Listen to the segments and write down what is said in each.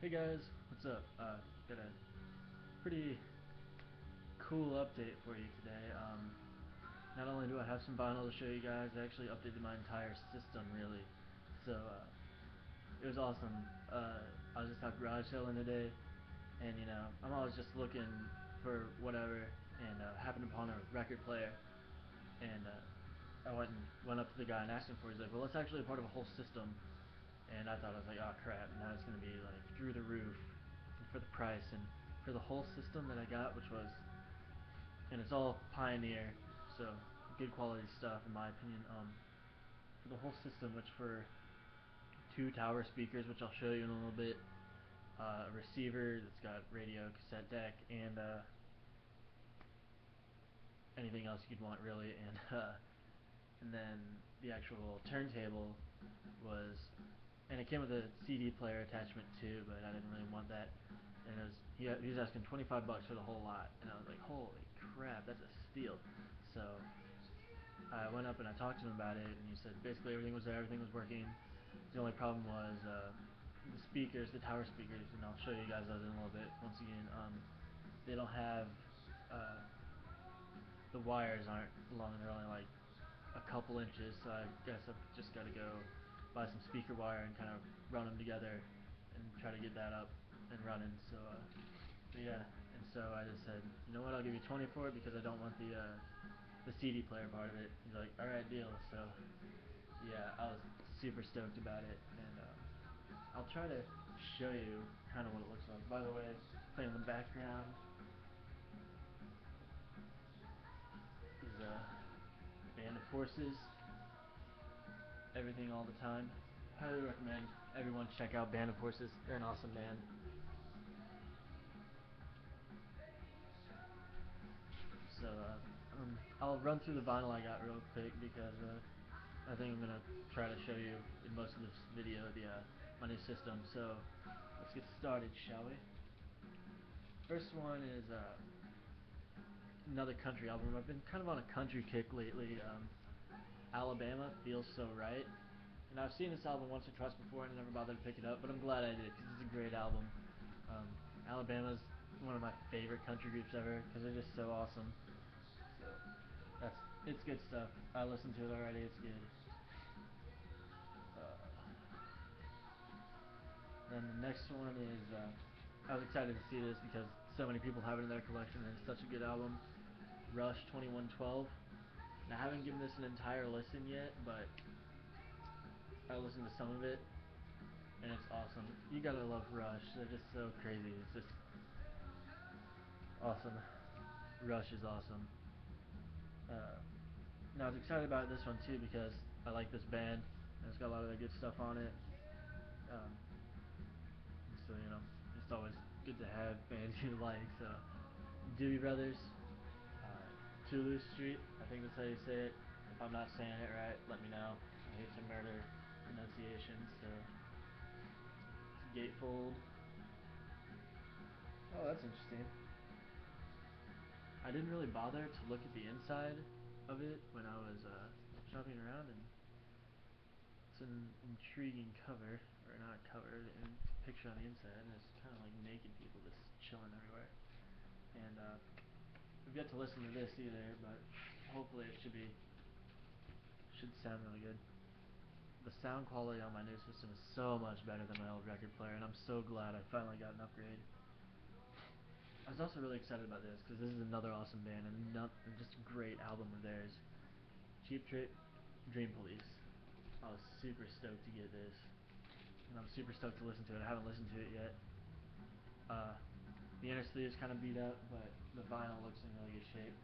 Hey guys, what's up? Got a pretty cool update for you today. Not only do I have some vinyl to show you guys, I actually updated my entire system really. So it was awesome. I was just out garage selling today, and I'm always just looking for whatever, and happened upon a record player, and I went up to the guy and asked him for it. He's like, well, it's actually a part of a whole system. And I thought, I was like, oh crap, now it's gonna be like through the roof for the price and for the whole system that I got, which was, and it's all Pioneer, so good quality stuff in my opinion. For the whole system, which for 2 tower speakers, which I'll show you in a little bit, a receiver that's got radio, cassette deck, and anything else you'd want really, and then the actual turntable was, and it came with a CD player attachment too, but I didn't really want that. And he was asking $25 for the whole lot, and I was like, holy crap, that's a steal. So I went up and I talked to him about it, and he said basically everything was there, everything was working. The only problem was the speakers, the tower speakers, and I'll show you guys those in a little bit. Once again, they don't have uh, the wires aren't long, they're only like a couple inches, so I guess I've just got to go buy some speaker wire and kind of run them together and try to get that up and running. So yeah, and so I just said, you know what, I'll give you 20 for it because I don't want the CD player part of it. He's like, all right, deal. So yeah, I was super stoked about it, and I'll try to show you kind of what it looks like. By the way, playing in the background is a Band of Forces, everything all the time. Highly recommend everyone check out Band of Horses. They're an awesome band. So I'll run through the vinyl I got real quick because I think I'm gonna try to show you in most of this video my new system. So let's get started, shall we? First one is another country album. I've been kind of on a country kick lately. Alabama Feels So Right. And I've seen this album once or twice before and I never bothered to pick it up, but I'm glad I did because it's a great album. Alabama's one of my favorite country groups ever because they're just so awesome. So it's good stuff. I listened to it already. It's good. Uh, then the next one is I was excited to see this because so many people have it in their collection and it's such a good album. Rush 2112. Now, I haven't given this an entire listen yet, but I listened to some of it and it's awesome. You gotta love Rush. They're just so crazy. It's just awesome. Rush is awesome. Uh, Now I was excited about this one too because I like this band and it's got a lot of the good stuff on it. Um, so it's always good to have bands you like. So Doobie Brothers, Toulouse Street, I think that's how you say it. If I'm not saying it right, let me know. I hate to murder pronunciation. So Gatefold. Oh, that's interesting. I didn't really bother to look at the inside of it when I was shopping around, and it's an intriguing cover, or not a cover, and picture on the inside, and it's kind of like naked people just chilling everywhere. And we've yet to listen to this either, but hopefully it should sound really good. The sound quality on my new system is so much better than my old record player, and I'm so glad I finally got an upgrade. I was also really excited about this because this is another awesome band and just a great album of theirs. Cheap Trick, Dream Police. I was super stoked to get this, and I'm super stoked to listen to it. I haven't listened to it yet. Uh, the inner sleeve is kind of beat up, but the vinyl looks in really good shape.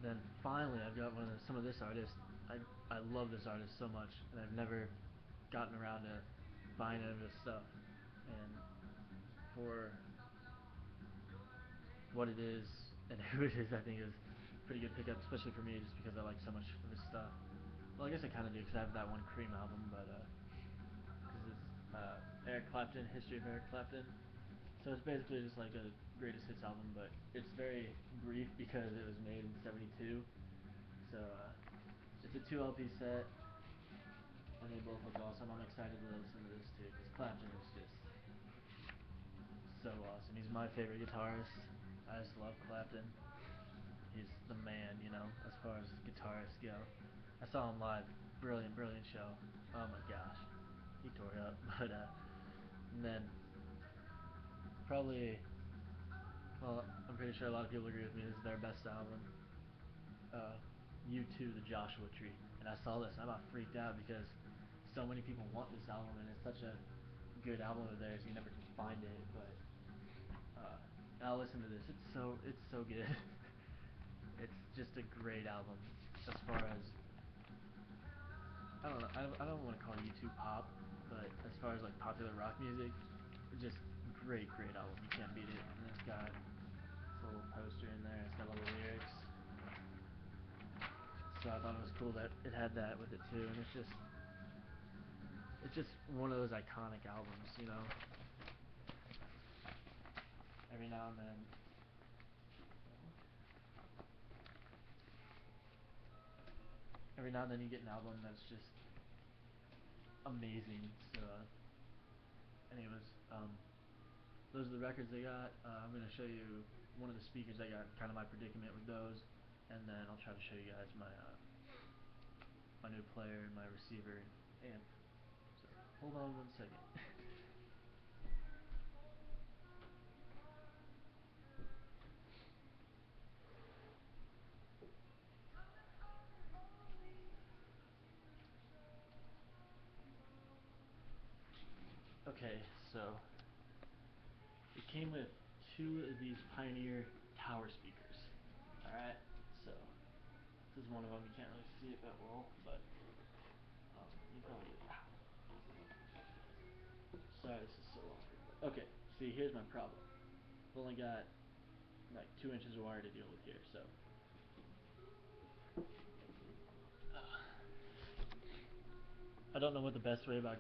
Then finally, I've got some of this artist. I love this artist so much, and I've never gotten around to buying any of his stuff. And for what it is and who it is, I think is a pretty good pickup, especially for me, just because I like so much of his stuff. Well, I guess I kind of do because I have that one Cream album, but because it's Eric Clapton, History of Eric Clapton. So it's basically just like a greatest hits album, but it's very brief because it was made in '72. So it's a 2 LP set, and they both look awesome. I'm excited to listen to this too, because Clapton is just so awesome. He's my favorite guitarist. I just love Clapton. He's the man, you know, as far as guitarists go. I saw him live. Brilliant, brilliant show. Oh my gosh. He tore it up. But, and then, probably, well, I'm pretty sure a lot of people agree with me, this is their best album. U2, The Joshua Tree. And I saw this, and I about freaked out because so many people want this album, and it's such a good album of theirs, you never can find it, but, I'll listen to this. It's so good. It's just a great album as far as I don't know. I don't want to call U2 pop, but as far as like popular rock music, just great album. You can't beat it. And it's got this little poster in there. It's got little lyrics. So I thought it was cool that it had that with it too. And it's just one of those iconic albums, you know. Every now and then. Every now and then you get an album that's just amazing. So, anyways, those are the records I got. I'm going to show you one of the speakers I got, kind of my predicament with those, and then I'll try to show you guys my my new player and my receiver amp. So, hold on 1 second. Okay, so it came with two of these Pioneer tower speakers. Alright, so this is one of them. You can't really see it that well, but you probably get it. Sorry, this is so awkward. Okay, see, here's my problem. I've only got like 2 inches of wire to deal with here, so. I don't know what the best way to go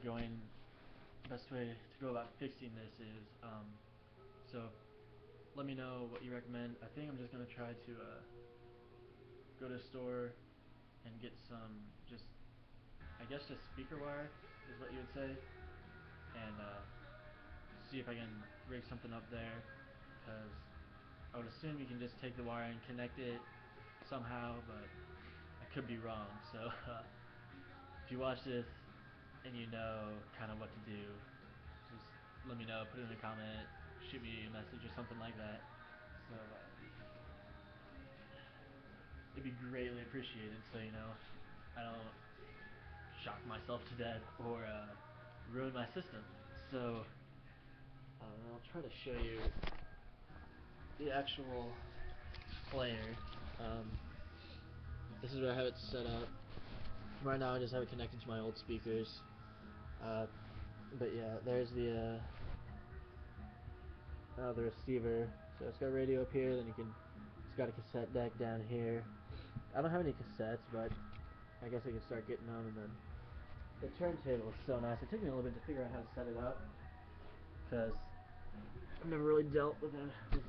about fixing this is. So let me know what you recommend. I think I'm just gonna try to go to a store and get some I guess just speaker wire is what you would say, and see if I can rig something up there, because I would assume you can just take the wire and connect it somehow, but I could be wrong. So if you watch this and you know kind of what to do, just let me know, put it in a comment, shoot me a message or something like that. So it'd be greatly appreciated, so you know I don't shock myself to death or ruin my system. So I'll try to show you the actual player. This is where I have it set up. Right now I just have it connected to my old speakers. But yeah, there's the receiver. So it's got radio up here, then it's got a cassette deck down here. I don't have any cassettes, but I guess I can start getting them. And then the turntable is so nice. It took me a little bit to figure out how to set it up, because I've never really dealt with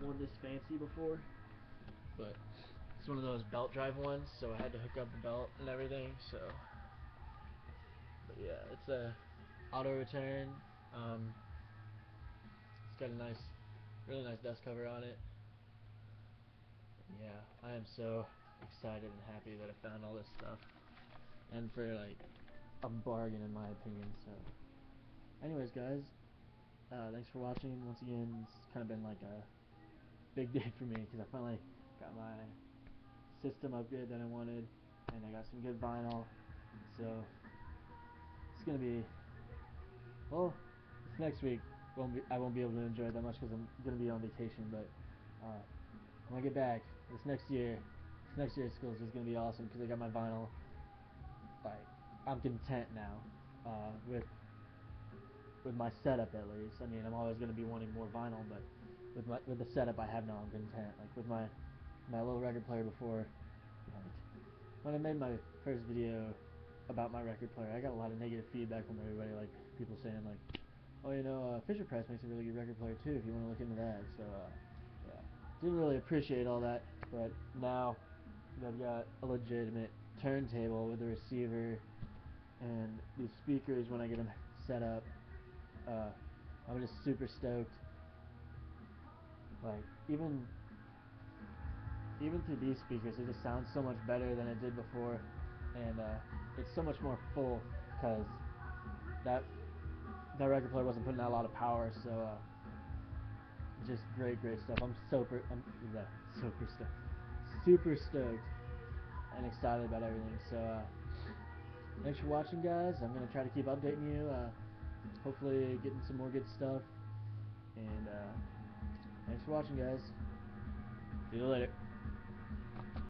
one this fancy before. But it's one of those belt drive ones, so I had to hook up the belt and everything. So, but yeah, it's a auto return. It's got a really nice dust cover on it. Yeah, I am so excited and happy that I found all this stuff, and for like a bargain in my opinion. So, anyways, guys, thanks for watching. Once again, it's kind of been like a big day for me, because I finally got my system upgrade that I wanted, and I got some good vinyl. So it's gonna be, well, this next week I won't be able to enjoy it that much because I'm gonna be on vacation. But when I get back this next year's school is just gonna be awesome, because I got my vinyl. Like, I'm content now with my setup, at least. I mean, I'm always gonna be wanting more vinyl, but with the setup I have now, I'm content. Like with my little record player before, like, when I made my first video about my record player, I got a lot of negative feedback from everybody, like people saying like, oh, you know, Fisher Price makes a really good record player too, if you want to look into that. So yeah, didn't really appreciate all that, but now that I've got a legitimate turntable with a receiver And these speakers, when I get them set up, uh, I'm just super stoked. Like even through these speakers, it just sounds so much better than it did before, and it's so much more full because that that record player wasn't putting out a lot of power. So just great stuff. Yeah, super stoked and excited about everything. So thanks for watching, guys. I'm gonna try to keep updating you. Hopefully, getting some more good stuff. And thanks for watching, guys. See you later.